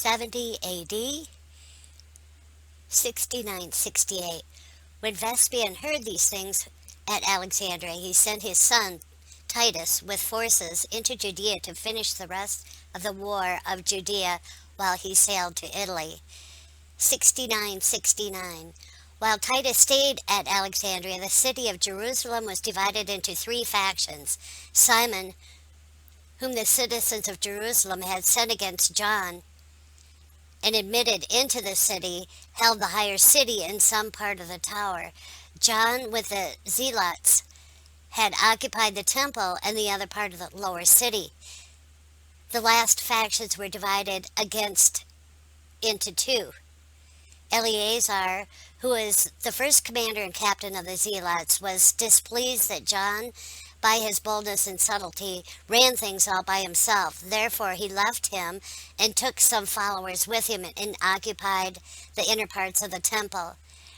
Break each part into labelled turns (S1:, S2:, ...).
S1: 70 AD, 69-68. When Vespasian heard these things at Alexandria, he sent his son Titus with forces into Judea to finish the rest of the war of Judea while he sailed to Italy. 69-69. While Titus stayed at Alexandria, the city of Jerusalem was divided into three factions. Simon, whom the citizens of Jerusalem had sent against John and admitted into the city, held the higher city in some part of the tower. John, with the zealots, had occupied the temple and the other part of the lower city. The last factions were divided against into two. Eleazar, who was the first commander and captain of the zealots, was displeased that John, by his boldness and subtlety, ran things all by himself. Therefore he left him and took some followers with him and occupied the inner parts of the temple.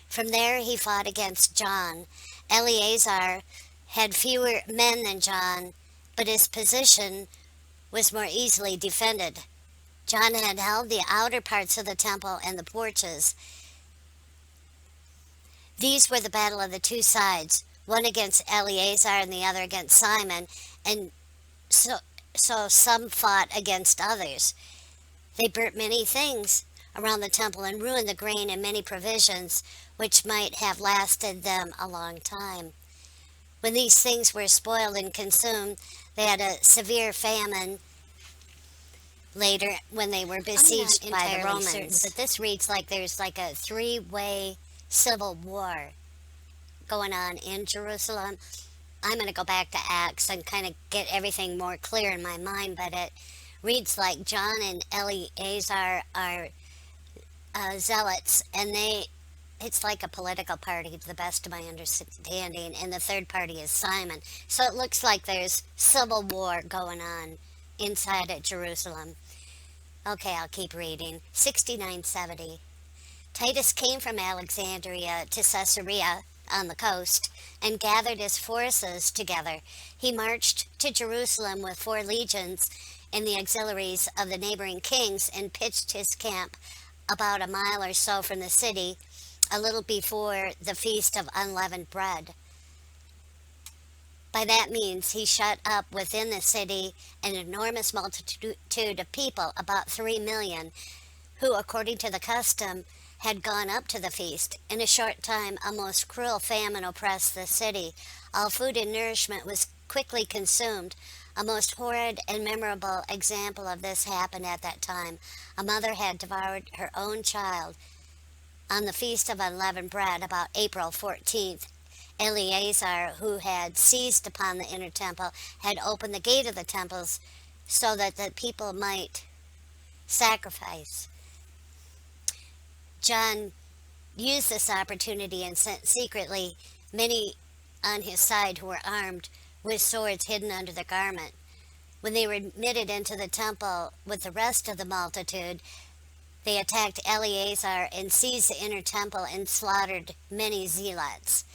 S1: From there he fought against John. Eleazar had fewer men than John, but his position was more easily defended. John had held the outer parts of the temple and the porches. These were the battle of the two sides, one against Eleazar and the other against Simon, and so some fought against others. They burnt many things around the temple and ruined the grain and many provisions, which might have lasted them a long time. When these things were spoiled and consumed, they had a severe famine later when they were besieged by the Romans. Certain, but this reads like there's like a three-way civil war going on in Jerusalem. I'm going to go back to Acts and kind of get everything more clear in my mind, but it reads like John and Eleazar are zealots, and it's like a political party, to the best of my understanding, and the third party is Simon. So it looks like there's civil war going on inside at Jerusalem. Okay, I'll keep reading. 69-70. Titus came from Alexandria to Caesarea on the coast and gathered his forces together. He marched to Jerusalem with 4 legions and the auxiliaries of the neighboring kings and pitched his camp about a mile or so from the city, a little before the feast of unleavened bread. By that means he shut up within the city an enormous multitude of people, about 3 million, who, according to the custom, had gone up to the feast. In a short time, a most cruel famine oppressed the city. All food and nourishment was quickly consumed. A most horrid and memorable example of this happened at that time. A mother had devoured her own child. On the Feast of Unleavened Bread, about April 14th, Eleazar, who had seized upon the inner temple, had opened the gate of the temples so that the people might sacrifice. John used this opportunity and sent secretly many on his side who were armed with swords hidden under their garment. When they were admitted into the temple with the rest of the multitude, they attacked Eleazar and seized the inner temple and slaughtered many zealots.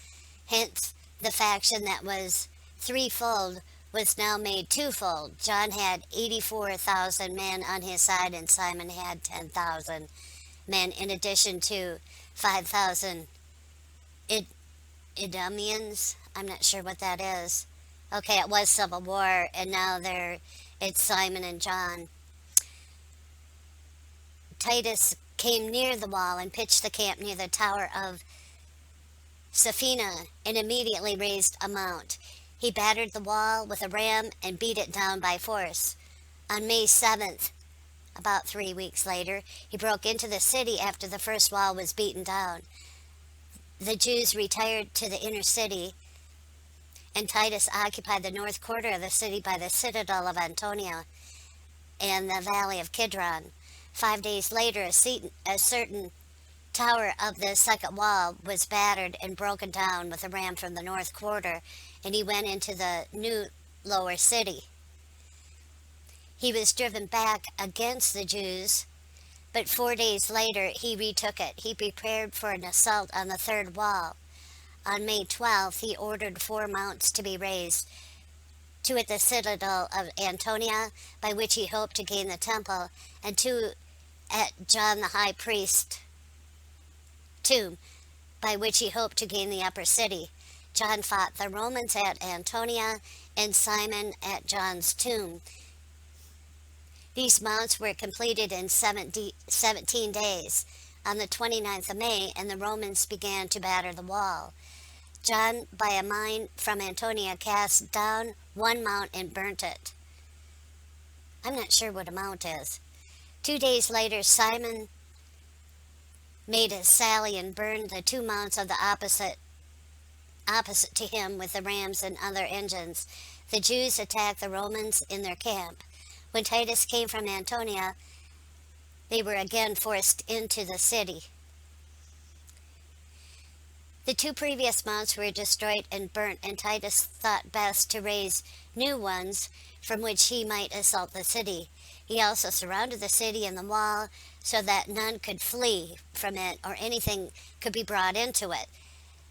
S1: Hence, the faction that was threefold was now made twofold. John had 84,000 men on his side, and Simon had 10,000 men, in addition to 5,000 Idumeans. I'm not sure what that is. Okay, it was civil war, and now it's Simon and John. Titus came near the wall and pitched the camp near the tower of Sophina and immediately raised a mount. He battered the wall with a ram and beat it down by force. On May 7th, about 3 weeks later, he broke into the city after the first wall was beaten down. The Jews retired to the inner city, and Titus occupied the north quarter of the city by the citadel of Antonia and the valley of Kidron. 5 days later, a certain tower of the second wall was battered and broken down with a ram from the north quarter, and he went into the new lower city. He was driven back against the Jews, but 4 days later he retook it. He prepared for an assault on the third wall. On May 12th, he ordered 4 mounts to be raised, 2 at the citadel of Antonia, by which he hoped to gain the temple, and 2 at John the high priest tomb, by which he hoped to gain the upper city. John fought the Romans at Antonia and Simon at John's tomb. These mounts were completed in 17 days. On the 29th of May, and the Romans began to batter the wall. John, by a mine from Antonia, cast down one mount and burnt it. I'm not sure what a mount is. 2 days later, Simon made a sally and burned the two mounts of the opposite to him with the rams and other engines. The Jews attacked the Romans in their camp. When Titus came from Antonia, they were again forced into the city. The two previous mounts were destroyed and burnt, and Titus thought best to raise new ones from which he might assault the city. He also surrounded the city and the wall so that none could flee from it or anything could be brought into it.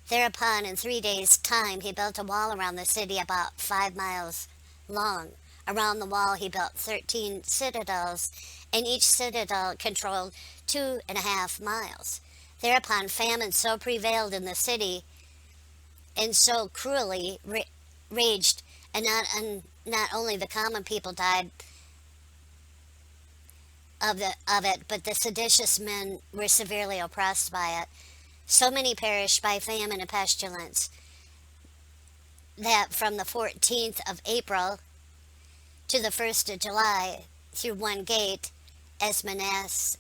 S1: Thereupon, in 3 days' time, he built a wall around the city about 5 miles long. Around the wall he built 13 citadels, and each citadel controlled 2.5 miles. Thereupon famine so prevailed in the city and so cruelly raged, and not only the common people died of it, but the seditious men were severely oppressed by it. So many perished by famine and pestilence that from the 14th of April to the 1st of July, through one gate, as Manius,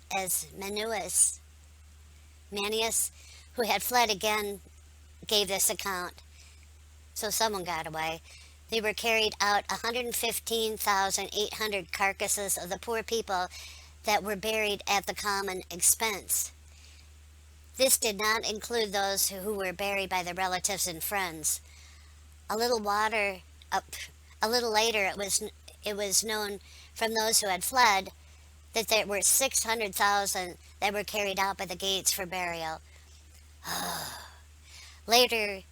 S1: who had fled again, gave this account. So someone got away. They were carried out 115,800 carcasses of the poor people that were buried at the common expense. This did not include those who were buried by their relatives and friends. A little later, it was known from those who had fled that there were 600,000 that were carried out by the gates for burial. Later,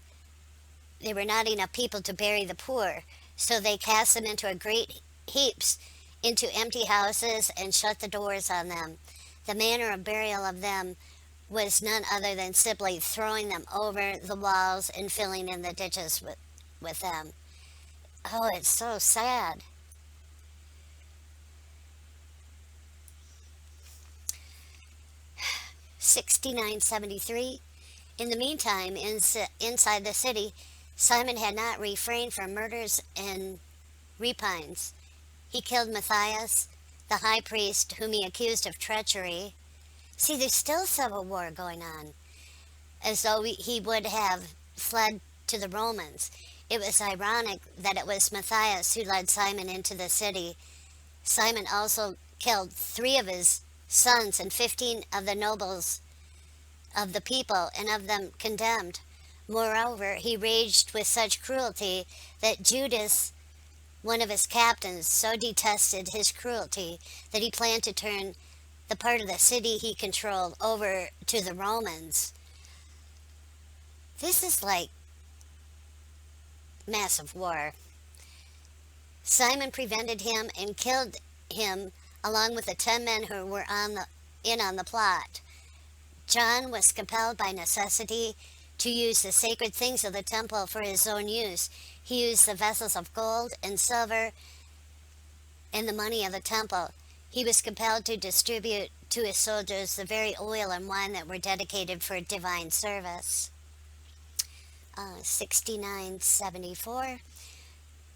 S1: there were not enough people to bury the poor, so they cast them into great heaps into empty houses and shut the doors on them. The manner of burial of them was none other than simply throwing them over the walls and filling in the ditches with them. Oh, it's so sad. (6973). In the meantime, inside the city, Simon had not refrained from murders and rapines. He killed Matthias, the high priest, whom he accused of treachery. See, there's still civil war going on, as though he would have fled to the Romans. It was ironic that it was Matthias who led Simon into the city. Simon also killed 3 of his sons and 15 of the nobles of the people, and of them condemned. Moreover, he raged with such cruelty that Judas, one of his captains, so detested his cruelty that he planned to turn the part of the city he controlled over to the Romans. This is like massive war. Simon prevented him and killed him along with the 10 men who were in on the plot. John was compelled by necessity to use the sacred things of the temple for his own use. He used the vessels of gold and silver and the money of the temple. He was compelled to distribute to his soldiers the very oil and wine that were dedicated for divine service. 6974.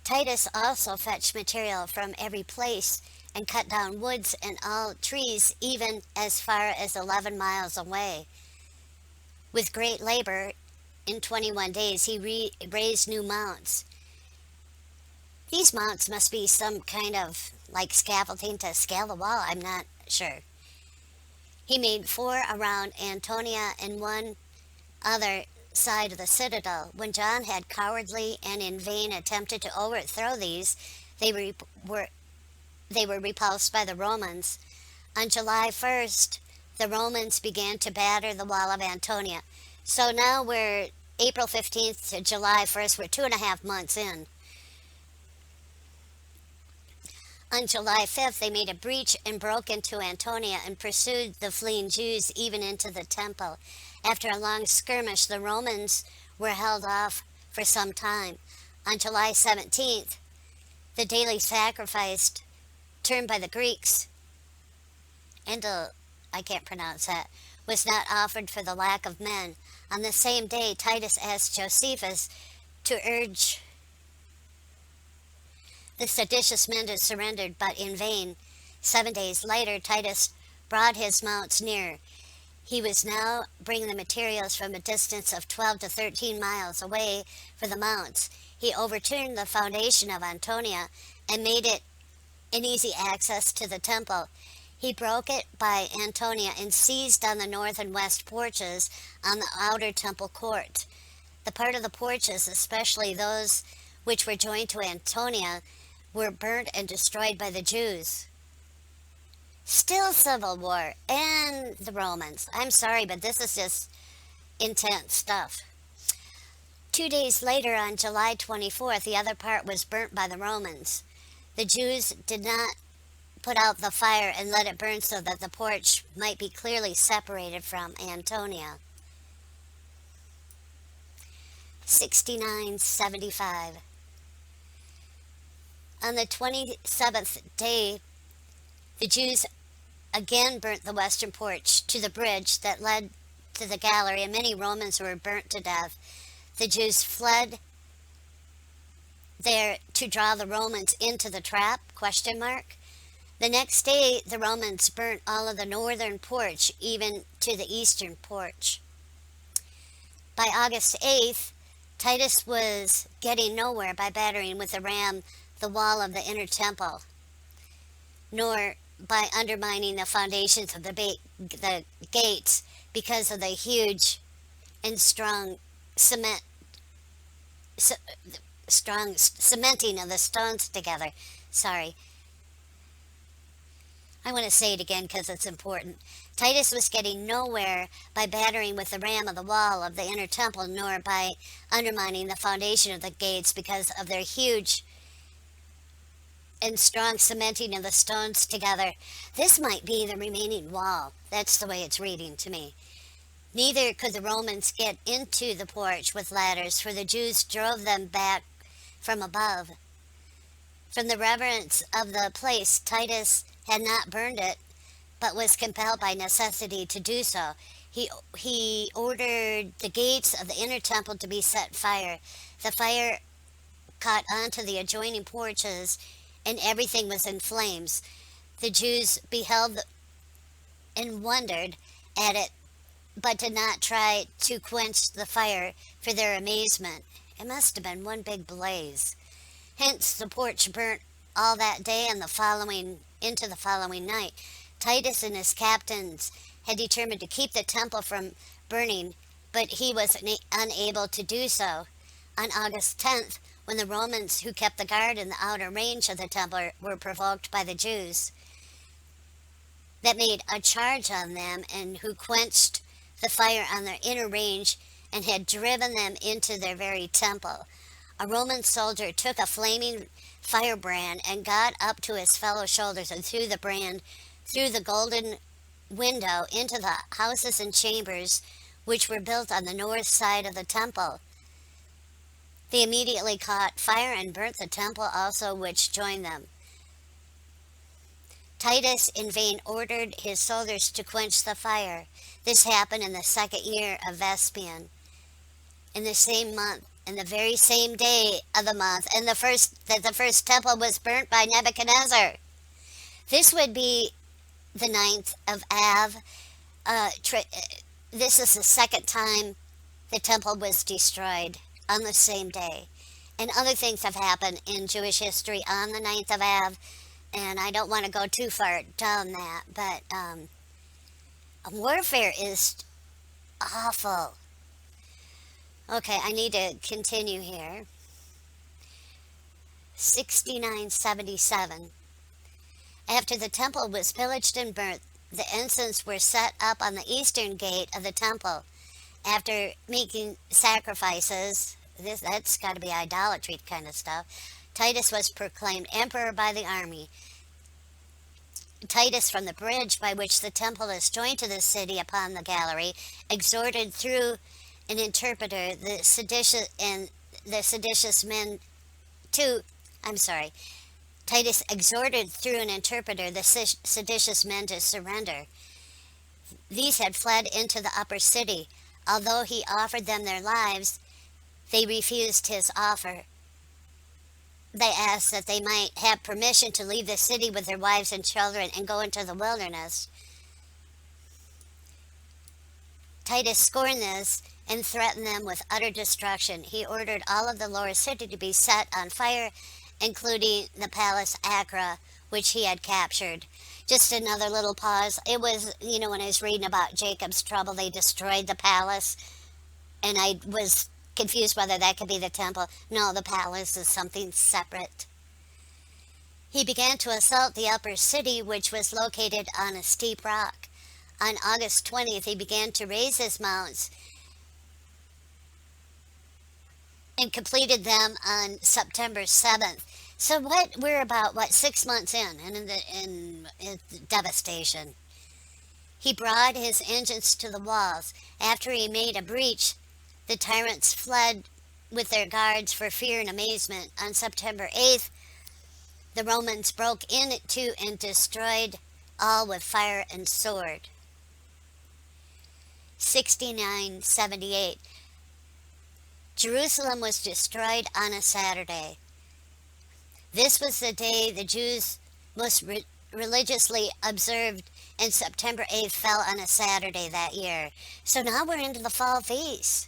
S1: Titus also fetched material from every place and cut down woods and all trees, even as far as 11 miles away. With great labor, in 21 days, he raised new mounts. These mounts must be some kind of like scaffolding to scale the wall. I'm not sure. He made 4 around Antonia and 1 other side of the citadel. When John had cowardly and in vain attempted to overthrow these, they were repulsed by the Romans. On July 1st, the Romans began to batter the wall of Antonia. So now we're April 15th to July 1st. We're 2.5 months in. On July 5th, they made a breach and broke into Antonia and pursued the fleeing Jews even into the temple. After a long skirmish, the Romans were held off for some time. On July 17th, the daily sacrifice, termed by the Greeks, Endel, I can't pronounce that, was not offered for the lack of men. On the same day, Titus asked Josephus to urge the seditious men to surrender, but in vain. 7 days later, Titus brought his mounts near. He was now bringing the materials from a distance of 12 to 13 miles away for the mounts. He overturned the foundation of Antonia and made it an easy access to the temple. He broke it by Antonia and seized on the north and west porches on the outer temple court. The part of the porches, especially those which were joined to Antonia, were burnt and destroyed by the Jews. Still civil war and the Romans. I'm sorry, but this is just intense stuff. 2 days later, on July 24th, the other part was burnt by the Romans. The Jews did not put out the fire and let it burn so that the porch might be clearly separated from Antonia. 6975. On the 27th day, the Jews again burnt the western porch to the bridge that led to the gallery, and many Romans were burnt to death. The Jews fled there to draw the Romans into the trap? The next day, the Romans burnt all of the northern porch, even to the eastern porch. By August 8th, Titus was getting nowhere by battering with a ram the wall of the inner temple, nor by undermining the foundations of the gates because of the huge and strong cementing of the stones together. Sorry. I want to say it again because it's important. Titus was getting nowhere by battering with the ram of the wall of the inner temple, nor by undermining the foundation of the gates because of their huge and strong cementing of the stones together. This might be the remaining wall. That's the way it's reading to me. Neither could the Romans get into the porch with ladders, for the Jews drove them back from above. From the reverence of the place, Titus had not burned it, but was compelled by necessity to do so. He ordered the gates of the inner temple to be set fire. The fire caught onto the adjoining porches, and everything was in flames. The Jews beheld and wondered at it, but did not try to quench the fire for their amazement. It must have been one big blaze. Hence the porch burnt all that day and into the following night. Titus and his captains had determined to keep the temple from burning, but he was unable to do so. On August 10th, when the Romans who kept the guard in the outer range of the temple were provoked by the Jews that made a charge on them, and who quenched the fire on their inner range and had driven them into their very temple, a Roman soldier took a flaming firebrand and got up to his fellow soldiers and threw the brand through the golden window into the houses and chambers which were built on the north side of the temple. They immediately caught fire and burnt the temple also which joined them. Titus in vain ordered his soldiers to quench the fire. This happened in the 2nd year of Vespasian, in the same month, in the very same day of the month, and the first temple was burnt by Nebuchadnezzar. This would be the 9th of Av. This is the second time the temple was destroyed on the same day. And other things have happened in Jewish history on the 9th of Av, and I don't want to go too far down that, but warfare is awful. Okay, I need to continue here. 6977. After the temple was pillaged and burnt, the ensigns were set up on the eastern gate of the temple. After making sacrifices, that's got to be idolatry kind of stuff, Titus was proclaimed emperor by the army. Titus, from the bridge by which the temple is joined to the city upon the gallery, exhorted through an interpreter the seditious men to, I'm sorry, Titus exhorted through an interpreter the seditious men to surrender. These had fled into the upper city. Although he offered them their lives, they refused his offer. They asked that they might have permission to leave the city with their wives and children and go into the wilderness. Titus scorned this and threatened them with utter destruction. He ordered all of the lower city to be set on fire, including the palace Acra, which he had captured. Just another little pause. It was, when I was reading about Jacob's trouble, they destroyed the palace, and I was confused whether that could be the temple. No, the palace is something separate. He began to assault the upper city, which was located on a steep rock. On August 20th, he began to raise his mounts and completed them on September 7th. So we're about 6 months in, and in devastation. He brought his engines to the walls. After he made a breach, the tyrants fled with their guards for fear and amazement. On September 8th, the Romans broke into and destroyed all with fire and sword. 69-78. Jerusalem was destroyed on a Saturday. This was the day the Jews most religiously observed, and September 8th fell on a Saturday that year. So now we're into the fall feast.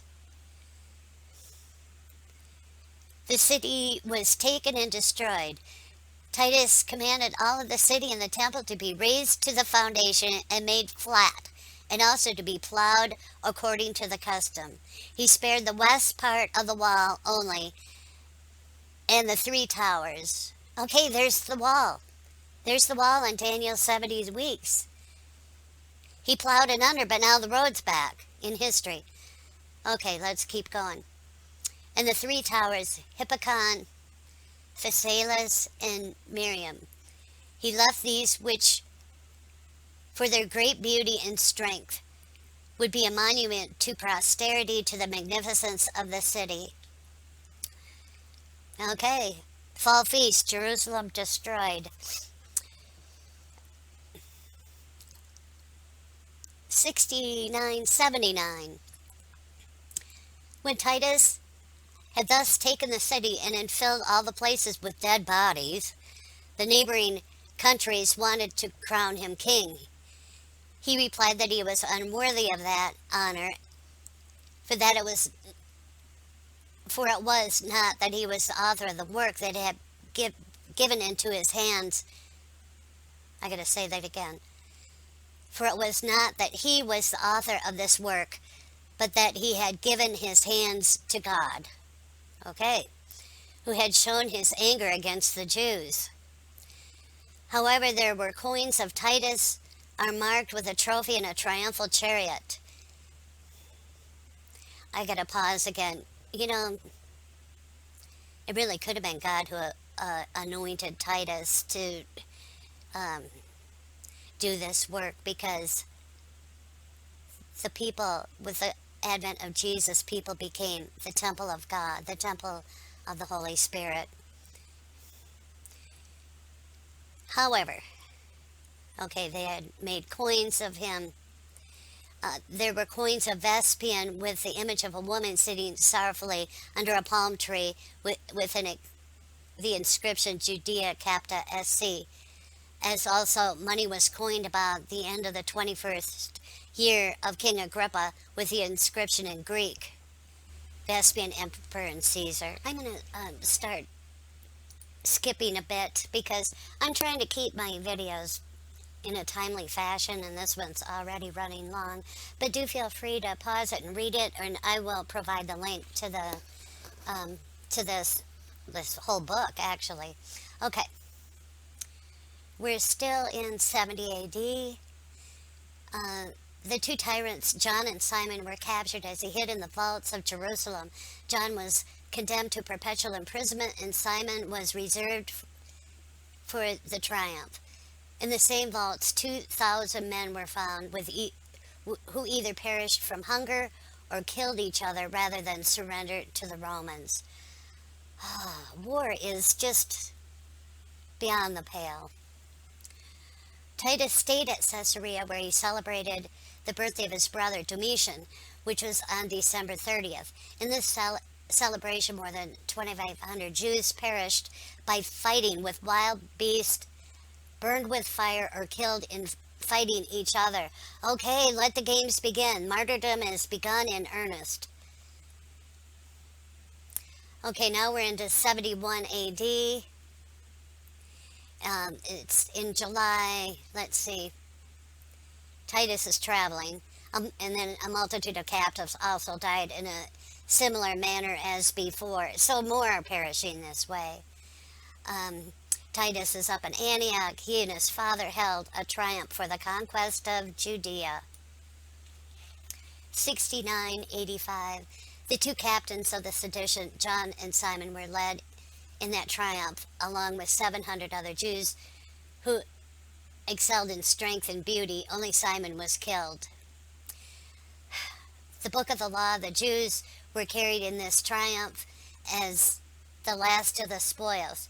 S1: The city was taken and destroyed. Titus commanded all of the city and the temple to be razed to the foundation and made flat, and also to be plowed according to the custom. He spared the west part of the wall only, and the 3 towers. Okay, there's the wall. There's the wall in Daniel's 70 weeks. He plowed it under, but now the road's back in history. Okay, let's keep going. And the 3 towers, Hippocon, Phasaelus, and Miriam. He left these which, for their great beauty and strength, would be a monument to posterity, to the magnificence of the city. Okay, fall feast, Jerusalem destroyed. 69-79. When Titus had thus taken the city and had filled all the places with dead bodies, the neighboring countries wanted to crown him king. He replied that he was unworthy of that honor, for it was not that he was the author of the work that had given into his hands. I gotta say that again. For it was not that he was the author of this work, but that he had given his hands to God. Okay. Who had shown his anger against the Jews. However, there were coins of Titus are marked with a trophy and a triumphal chariot. I gotta pause again. It really could have been God who anointed Titus to do this work, because the people, with the advent of Jesus, people became the temple of God, the temple of the Holy Spirit. However, okay, they had made coins of him. There were coins of Vespian with the image of a woman sitting sorrowfully under a palm tree with the inscription Judea Capta SC. As also money was coined about the end of the 21st year of King Agrippa with the inscription in Greek, Vespian Emperor and Caesar. I'm going to start skipping a bit because I'm trying to keep my videos in a timely fashion, and this one's already running long, but do feel free to pause it and read it, and I will provide the link to the to this whole book, actually. Okay, we're still in 70 AD. The 2 tyrants, John and Simon, were captured as he hid in the vaults of Jerusalem. John was condemned to perpetual imprisonment, and Simon was reserved for the triumph. In the same vaults, 2,000 men were found who either perished from hunger or killed each other rather than surrender to the Romans. War is just beyond the pale. Titus stayed at Caesarea where he celebrated the birthday of his brother Domitian, which was on December 30th. In this celebration, more than 2,500 Jews perished by fighting with wild beasts, burned with fire, or killed in fighting each other. Okay, let the games begin. Martyrdom has begun in earnest. Okay, now we're into 71 AD. It's in July. Let's see. Titus is traveling. And then a multitude of captives also died in a similar manner as before. So more are perishing this way. Titus is up in Antioch. He and his father held a triumph for the conquest of Judea. 69-85. The two captains of the sedition, John and Simon, were led in that triumph, along with 700 other Jews who excelled in strength and beauty. Only Simon was killed. The book of the law of the Jews were carried in this triumph as the last of the spoils.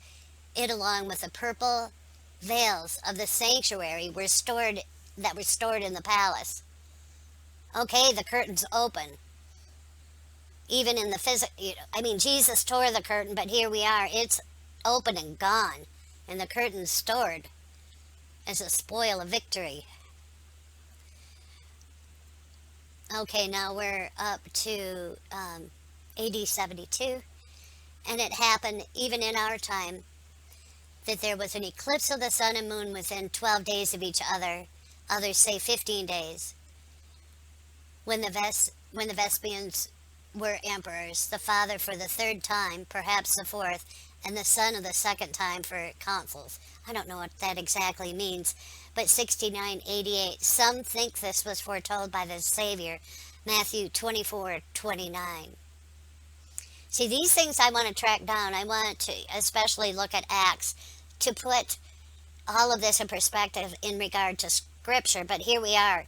S1: It, along with the purple veils of the sanctuary, were stored in the palace. Okay, the curtain's open. Even in the physical, Jesus tore the curtain, but here we are. It's open and gone, and the curtain's stored as a spoil of victory. Okay, now we're up to AD 72, and it happened even in our time that there was an eclipse of the sun and moon within 12 days of each other. Others say 15 days. When the Vespasians were emperors, the father for the third time, perhaps the fourth, and the son of the second time for consuls. I don't know what that exactly means, but 69-88. Some think this was foretold by the Savior, Matthew 24-29. See, these things I want to track down. I want to especially look at Acts to put all of this in perspective in regard to Scripture. But here we are.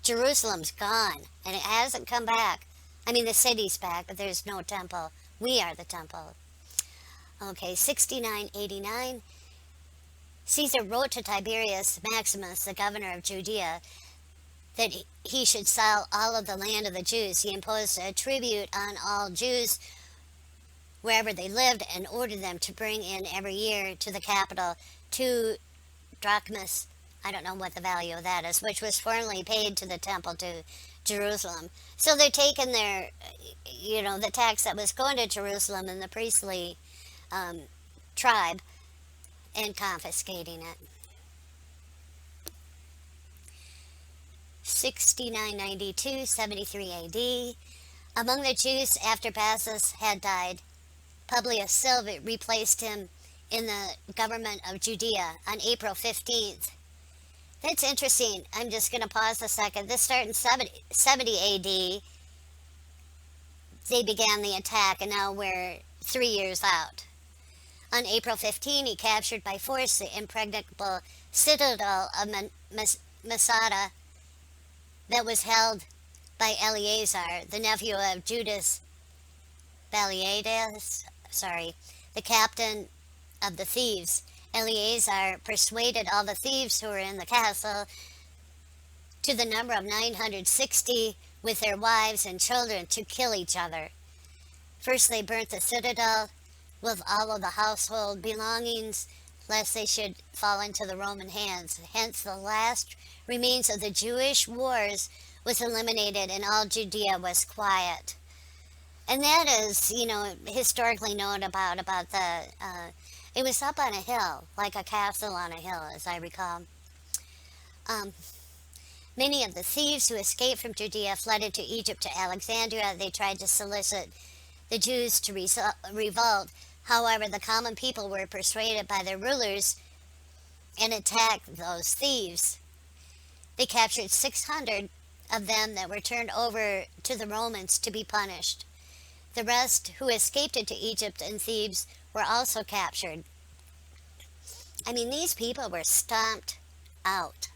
S1: Jerusalem's gone, and it hasn't come back. The city's back, but there's no temple. We are the temple. Okay, 69-89. Caesar wrote to Tiberius Maximus, the governor of Judea, that he should sell all of the land of the Jews. He imposed a tribute on all Jews wherever they lived and ordered them to bring in every year to the capital 2 drachmas. I don't know what the value of that is, which was formerly paid to the temple to Jerusalem. So they're taking their, the tax that was going to Jerusalem and the priestly tribe and confiscating it. 69-92, 73 AD. Among the Jews, after Bassus had died, Publius Silva replaced him in the government of Judea on April 15th. That's interesting. I'm just going to pause a second. This started in 70 AD. They began the attack, and now we're 3 years out. On April 15, he captured by force the impregnable citadel of Masada that was held by Eleazar, the nephew of Judas Baliades, the captain of the thieves. Eleazar persuaded all the thieves who were in the castle, to the number of 960, with their wives and children, to kill each other. First they burnt the citadel with all of the household belongings, lest they should fall into the Roman hands. Hence the last remains of the Jewish wars was eliminated, and all Judea was quiet. And that is, historically known about the, it was up on a hill, like a castle on a hill, as I recall. Many of the thieves who escaped from Judea fled into Egypt to Alexandria. They tried to solicit the Jews to revolt. However, the common people were persuaded by their rulers and attacked those thieves. They captured 600 of them that were turned over to the Romans to be punished. The rest who escaped into Egypt and Thebes were also captured. These people were stomped out.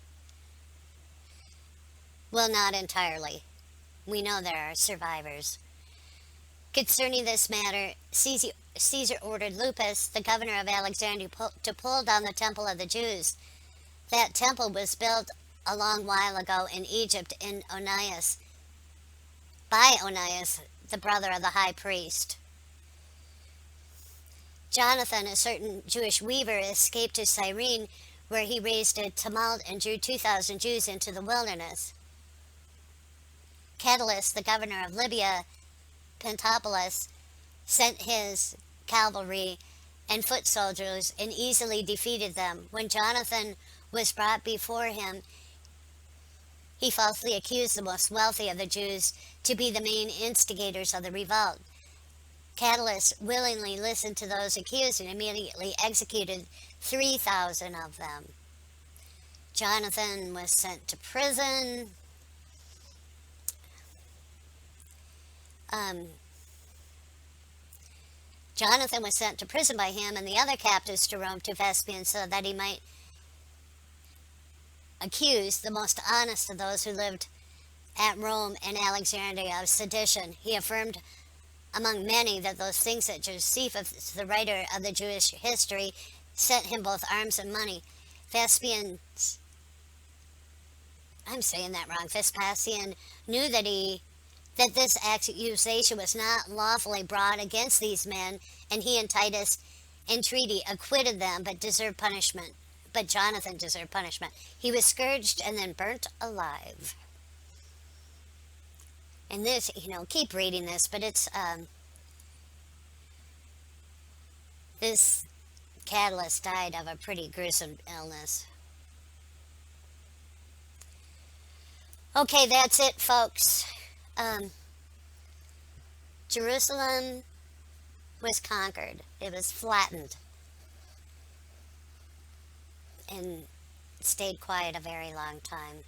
S1: Well, not entirely. We know there are survivors. Concerning this matter, Caesar ordered Lupus, the governor of Alexandria, to pull down the temple of the Jews. That temple was built a long while ago in Egypt by Onias, the brother of the high priest. Jonathan, a certain Jewish weaver, escaped to Cyrene, where he raised a tumult and drew 2,000 Jews into the wilderness. Catulus, the governor of Libya, Pentapolis, sent his cavalry and foot soldiers and easily defeated them. When Jonathan was brought before him, he falsely accused the most wealthy of the Jews to be the main instigators of the revolt. Catulus willingly listened to those accused and immediately executed 3,000 of them. Jonathan was sent to prison. Jonathan was sent to prison by him and the other captives to Rome to Vespasian so that he might accuse the most honest of those who lived at Rome and Alexandria of sedition. He affirmed among many that those things that Josephus, the writer of the Jewish history, sent him both arms and money. Vespasian knew that this accusation was not lawfully brought against these men, and he and Titus entreaty acquitted them, but Jonathan deserved punishment. He was scourged and then burnt alive. And this, keep reading this, but it's, this Catulus died of a pretty gruesome illness. Okay, that's it, folks. Jerusalem was conquered. It was flattened and stayed quiet a very long time.